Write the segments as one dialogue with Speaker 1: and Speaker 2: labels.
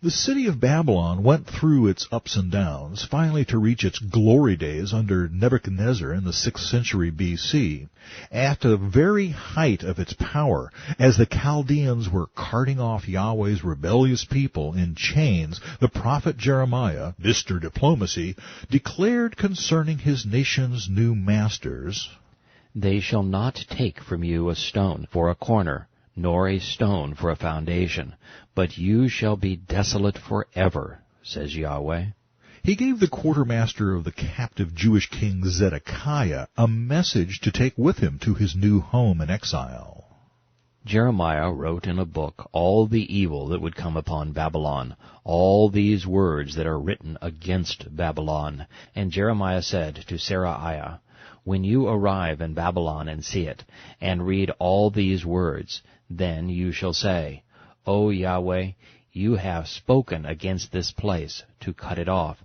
Speaker 1: The city of Babylon went through its ups and downs, finally to reach its glory days under Nebuchadnezzar in the 6th century BC. At the very height of its power, as the Chaldeans were carting off Yahweh's rebellious people in chains, the prophet Jeremiah, Mr. Diplomacy, declared concerning his nation's new masters,
Speaker 2: "They shall not take from you a stone for a corner, nor a stone for a foundation, but you shall be desolate forever, says Yahweh."
Speaker 1: He gave the quartermaster of the captive Jewish king Zedekiah a message to take with him to his new home in exile.
Speaker 2: Jeremiah wrote in a book all the evil that would come upon Babylon, all these words that are written against Babylon. And Jeremiah said to Seraiah, "When you arrive in Babylon and see it, and read all these words, then you shall say, O Yahweh, you have spoken against this place to cut it off,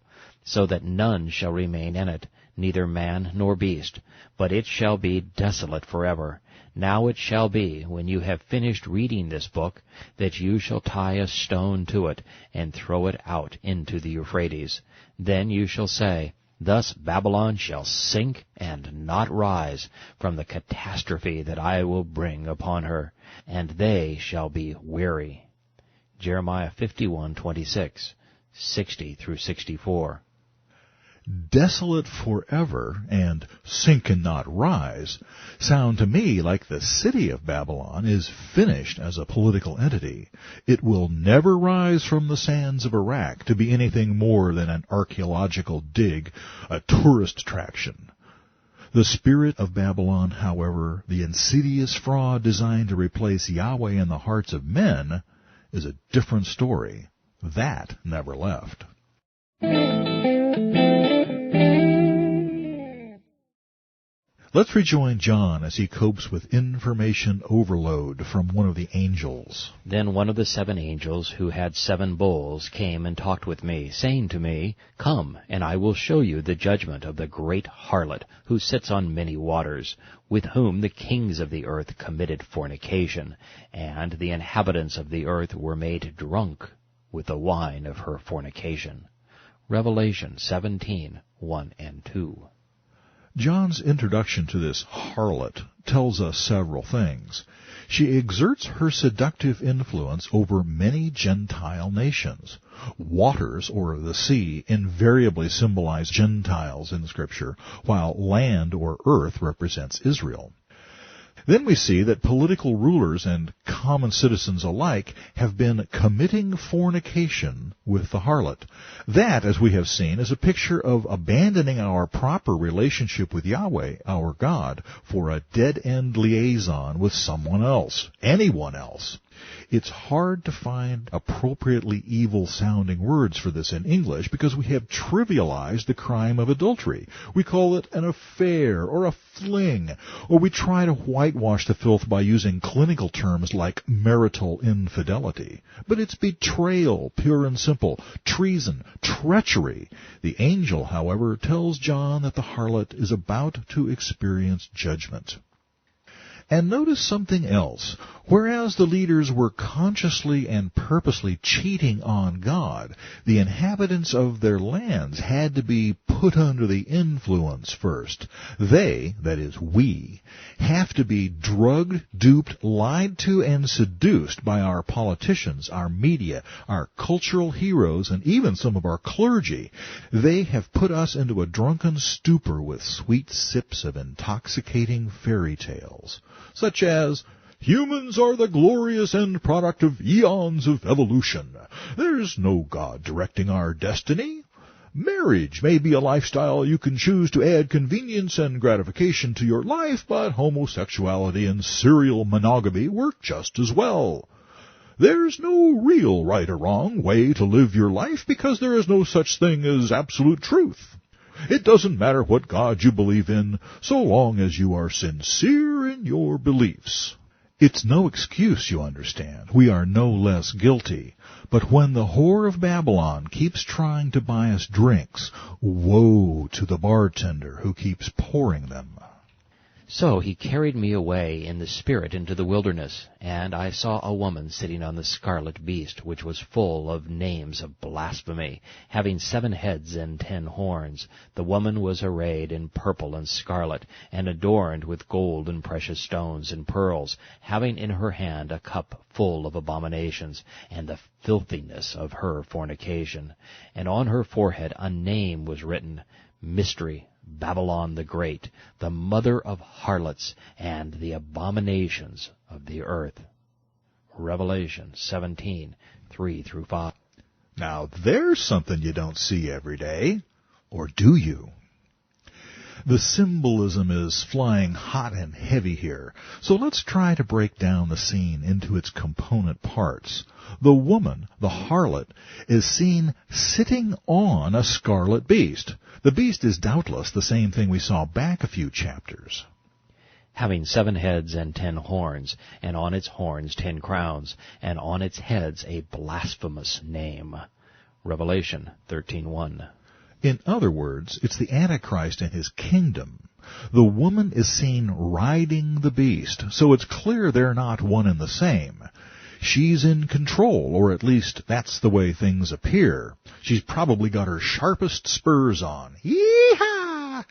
Speaker 2: so that none shall remain in it, neither man nor beast, but it shall be desolate forever. Now it shall be, when you have finished reading this book, that you shall tie a stone to it, and throw it out into the Euphrates. Then you shall say, Thus Babylon shall sink and not rise from the catastrophe that I will bring upon her, and they shall be weary." Jeremiah 51:26, 60 through 64.
Speaker 1: Desolate forever and sink and not rise sound to me like the city of Babylon is finished as a political entity. It will never rise from the sands of Iraq to be anything more than an archaeological dig, a tourist attraction. The spirit of Babylon, however, the insidious fraud designed to replace Yahweh in the hearts of men, is a different story. That never left. Let's rejoin John as he copes with information overload from one of the angels.
Speaker 2: Then one of the 7 angels who had 7 bowls came and talked with me, saying to me, "Come, and I will show you the judgment of the great harlot, who sits on many waters, with whom the kings of the earth committed fornication, and the inhabitants of the earth were made drunk with the wine of her fornication." Revelation 17:1 and 2.
Speaker 1: John's introduction to this harlot tells us several things. She exerts her seductive influence over many Gentile nations. Waters, or the sea, invariably symbolize Gentiles in Scripture, while land or earth represents Israel. Then we see that political rulers and common citizens alike have been committing fornication with the harlot. That, as we have seen, is a picture of abandoning our proper relationship with Yahweh, our God, for a dead-end liaison with someone else, anyone else. It's hard to find appropriately evil-sounding words for this in English because we have trivialized the crime of adultery. We call it an affair or a fling, or we try to whitewash the filth by using clinical terms like marital infidelity. But it's betrayal, pure and simple, treason, treachery. The angel, however, tells John that the harlot is about to experience judgment. And notice something else. Whereas the leaders were consciously and purposely cheating on God, the inhabitants of their lands had to be put under the influence first. They, that is we, have to be drugged, duped, lied to, and seduced by our politicians, our media, our cultural heroes, and even some of our clergy. They have put us into a drunken stupor with sweet sips of intoxicating fairy tales, such as, "Humans are the glorious end product of eons of evolution. There's no God directing our destiny. Marriage may be a lifestyle you can choose to add convenience and gratification to your life, but homosexuality and serial monogamy work just as well. There's no real right or wrong way to live your life because there is no such thing as absolute truth. It doesn't matter what God you believe in, so long as you are sincere in your beliefs." It's no excuse, you understand. We are no less guilty. But when the whore of Babylon keeps trying to buy us drinks, woe to the bartender who keeps pouring them.
Speaker 2: So he carried me away in the spirit into the wilderness, and I saw a woman sitting on the scarlet beast, which was full of names of blasphemy, having 7 heads and 10 horns. The woman was arrayed in purple and scarlet, and adorned with gold and precious stones and pearls, having in her hand a cup full of abominations, and the filthiness of her fornication. And on her forehead a name was written, Mystery, Babylon the Great, the mother of harlots and the abominations of the earth. Revelation 17:3-5.
Speaker 1: Now there's something you don't see every day. Or do you? The symbolism is flying hot and heavy here, so let's try to break down the scene into its component parts. The woman, the harlot, is seen sitting on a scarlet beast. The beast is doubtless the same thing we saw back a few chapters.
Speaker 2: Having 7 heads and 10 horns, and on its horns 10 crowns, and on its heads a blasphemous name. Revelation 13:1.
Speaker 1: In other words, it's the Antichrist and his kingdom. The woman is seen riding the beast, so it's clear they're not one and the same. She's in control, or at least that's the way things appear. She's probably got her sharpest spurs on. Yee-haw!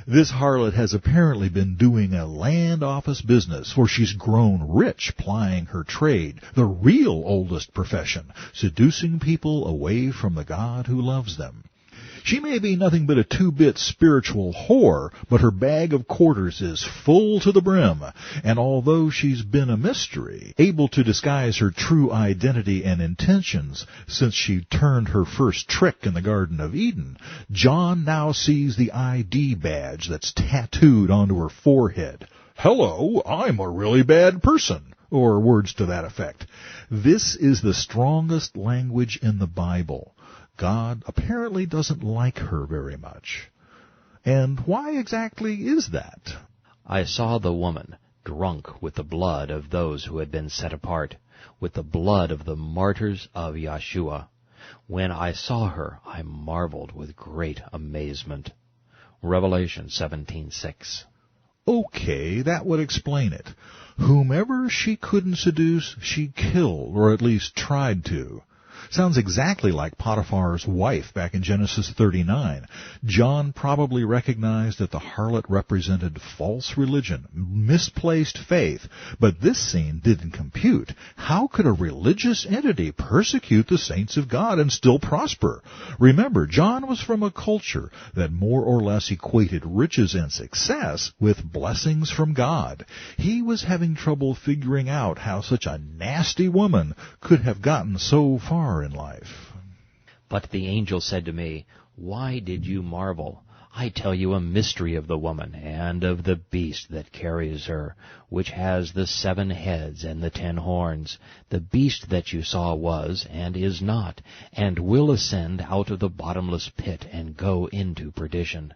Speaker 1: This harlot has apparently been doing a land office business, for she's grown rich plying her trade, the real oldest profession, seducing people away from the God who loves them. She may be nothing but a 2-bit spiritual whore, but her bag of quarters is full to the brim, and although she's been a mystery, able to disguise her true identity and intentions since she turned her first trick in the Garden of Eden, John now sees the ID badge that's tattooed onto her forehead. "Hello, I'm a really bad person," or words to that effect. This is the strongest language in the Bible. God apparently doesn't like her very much. And why exactly is that?
Speaker 2: I saw the woman drunk with the blood of those who had been set apart, with the blood of the martyrs of Yeshua. When I saw her, I marveled with great amazement. Revelation 17:6.
Speaker 1: Okay, that would explain it. Whomever she couldn't seduce, she killed, or at least tried to. Sounds exactly like Potiphar's wife back in Genesis 39. John probably recognized that the harlot represented false religion, misplaced faith, but this scene didn't compute. How could a religious entity persecute the saints of God and still prosper? Remember, John was from a culture that more or less equated riches and success with blessings from God. He was having trouble figuring out how such a nasty woman could have gotten so far in life.
Speaker 2: But the angel said to me, Why did you marvel? I tell you a mystery of the woman and of the beast that carries her, which has the 7 heads and the 10 horns. The beast that you saw was, and is not, and will ascend out of the bottomless pit and go into perdition.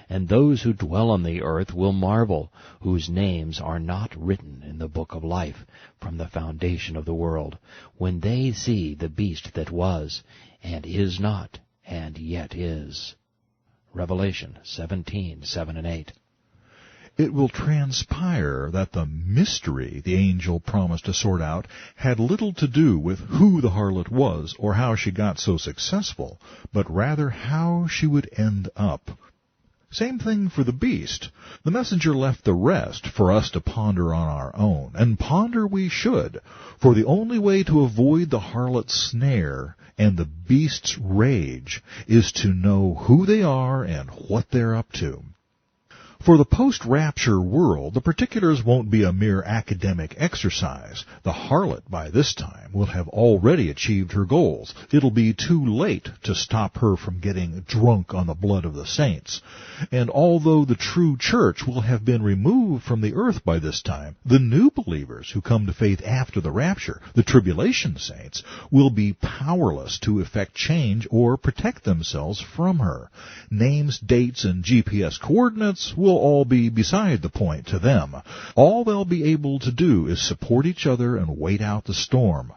Speaker 2: And those who dwell on the earth will marvel, whose names are not written in the book of life from the foundation of the world, when they see the beast that was, and is not, and yet is. Revelation 17:7-8.
Speaker 1: It will transpire that the mystery the angel promised to sort out had little to do with who the harlot was or how she got so successful, but rather how she would end up. Same thing for the beast. The messenger left the rest for us to ponder on our own, and ponder we should, for the only way to avoid the harlot's snare and the beast's rage is to know who they are and what they're up to. For the post-rapture world, the particulars won't be a mere academic exercise. The harlot, by this time, will have already achieved her goals. It'll be too late to stop her from getting drunk on the blood of the saints. And although the true church will have been removed from the earth by this time, the new believers who come to faith after the rapture, the tribulation saints, will be powerless to effect change or protect themselves from her. Names, dates, and GPS coordinates will all be beside the point to them. All they'll be able to do is support each other and wait out the storm.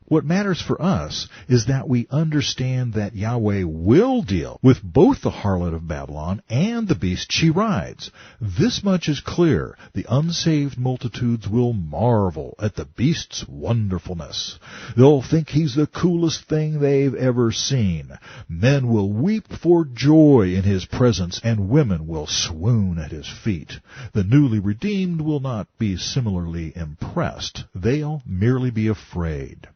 Speaker 1: What matters for us is that we understand that Yahweh will deal with both the harlot of Babylon and the beast she rides. This much is clear. The unsaved multitudes will marvel at the beast's wonderfulness. They'll think he's the coolest thing they've ever seen. Men will weep for joy in his presence, and women will swoon at his feet. The newly redeemed will not be similarly impressed. They'll merely be afraid.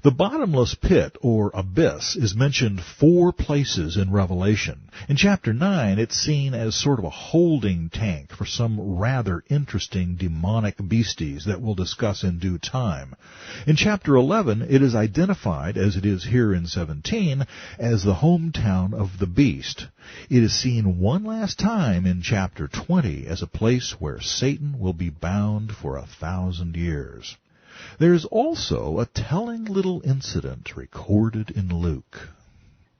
Speaker 1: The bottomless pit, or abyss, is mentioned 4 places in Revelation. In chapter 9, it's seen as sort of a holding tank for some rather interesting demonic beasties that we'll discuss in due time. In chapter 11, it is identified, as it is here in 17, as the hometown of the beast. It is seen one last time in chapter 20 as a place where Satan will be bound for 1,000 years. There is also a telling little incident recorded in Luke.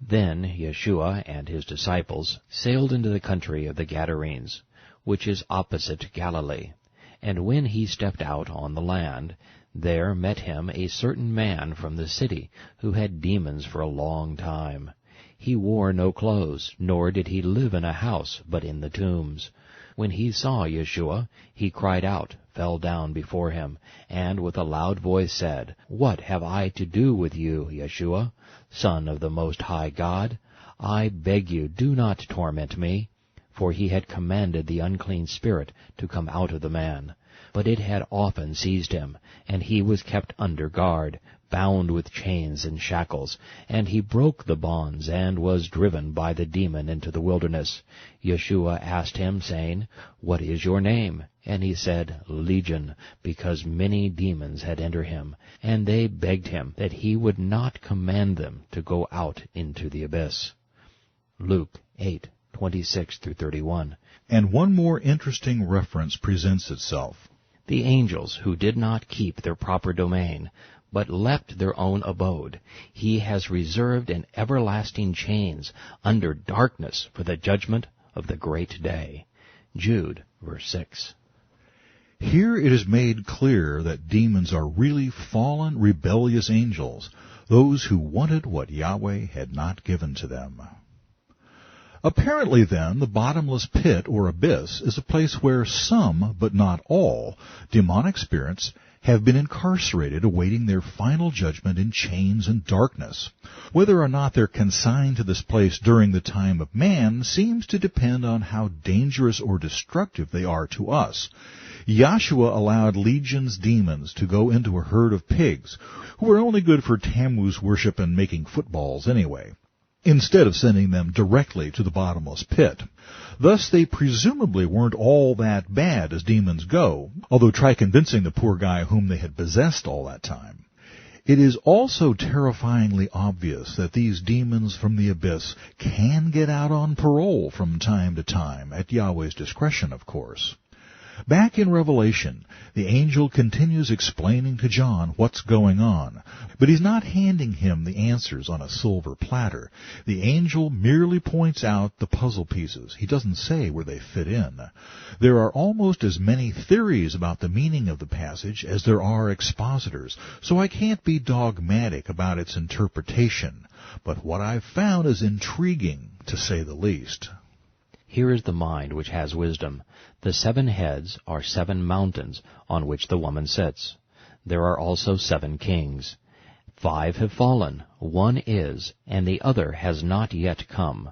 Speaker 2: Then Yeshua and his disciples sailed into the country of the Gadarenes, which is opposite Galilee. And when he stepped out on the land, there met him a certain man from the city, who had demons for a long time. He wore no clothes, nor did he live in a house, but in the tombs. When he saw Yeshua, he cried out, fell down before him, and with a loud voice said, What have I to do with you, Yeshua, Son of the Most High God? I beg you, do not torment me. For he had commanded the unclean spirit to come out of the man. But it had often seized him, and he was kept under guard, bound with chains and shackles, and he broke the bonds, and was driven by the demon into the wilderness. Yeshua asked him, saying, What is your name? And he said, Legion, because many demons had entered him. And they begged him that he would not command them to go out into the abyss. Luke 8:26-31.
Speaker 1: And one more interesting reference presents itself.
Speaker 2: The angels who did not keep their proper domain, but left their own abode, he has reserved in everlasting chains under darkness for the judgment of the great day. Jude, verse 6.
Speaker 1: Here it is made clear that demons are really fallen, rebellious angels, those who wanted what Yahweh had not given to them. Apparently, then, the bottomless pit or abyss is a place where some, but not all, demonic spirits have been incarcerated awaiting their final judgment in chains and darkness. Whether or not they're consigned to this place during the time of man seems to depend on how dangerous or destructive they are to us. Yahshua allowed Legion's demons to go into a herd of pigs, who were only good for Tammuz worship and making footballs anyway, instead of sending them directly to the bottomless pit. Thus they presumably weren't all that bad as demons go, although try convincing the poor guy whom they had possessed all that time. It is also terrifyingly obvious that these demons from the abyss can get out on parole from time to time, at Yahweh's discretion, of course. Back in Revelation, the angel continues explaining to John what's going on, but he's not handing him the answers on a silver platter. The angel merely points out the puzzle pieces. He doesn't say where they fit in. There are almost as many theories about the meaning of the passage as there are expositors, so I can't be dogmatic about its interpretation, but what I've found is intriguing, to say the least.
Speaker 2: Here is the mind which has wisdom. The 7 heads are 7 mountains on which the woman sits. There are also 7 kings. 5 have fallen, 1 is, and the other has not yet come.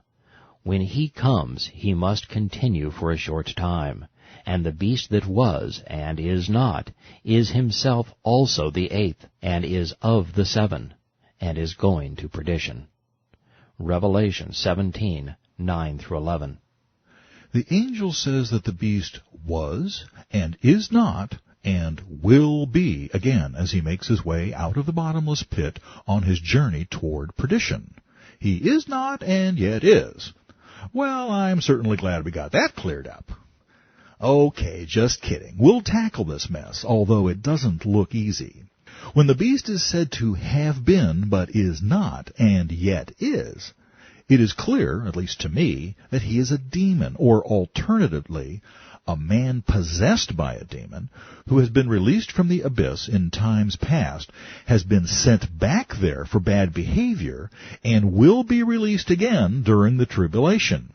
Speaker 2: When he comes, he must continue for a short time. And the beast that was, and is not, is himself also the 8th, and is of the 7, and is going to perdition. Revelation 17:9-11.
Speaker 1: The angel says that the beast was, and is not, and will be again as he makes his way out of the bottomless pit on his journey toward perdition. He is not, and yet is. Well, I'm certainly glad we got that cleared up. Okay, just kidding. We'll tackle this mess, although it doesn't look easy. When the beast is said to have been, but is not, and yet is, It is clear, at least to me, that he is a demon, or alternatively, a man possessed by a demon who has been released from the abyss in times past, has been sent back there for bad behavior, and will be released again during the tribulation.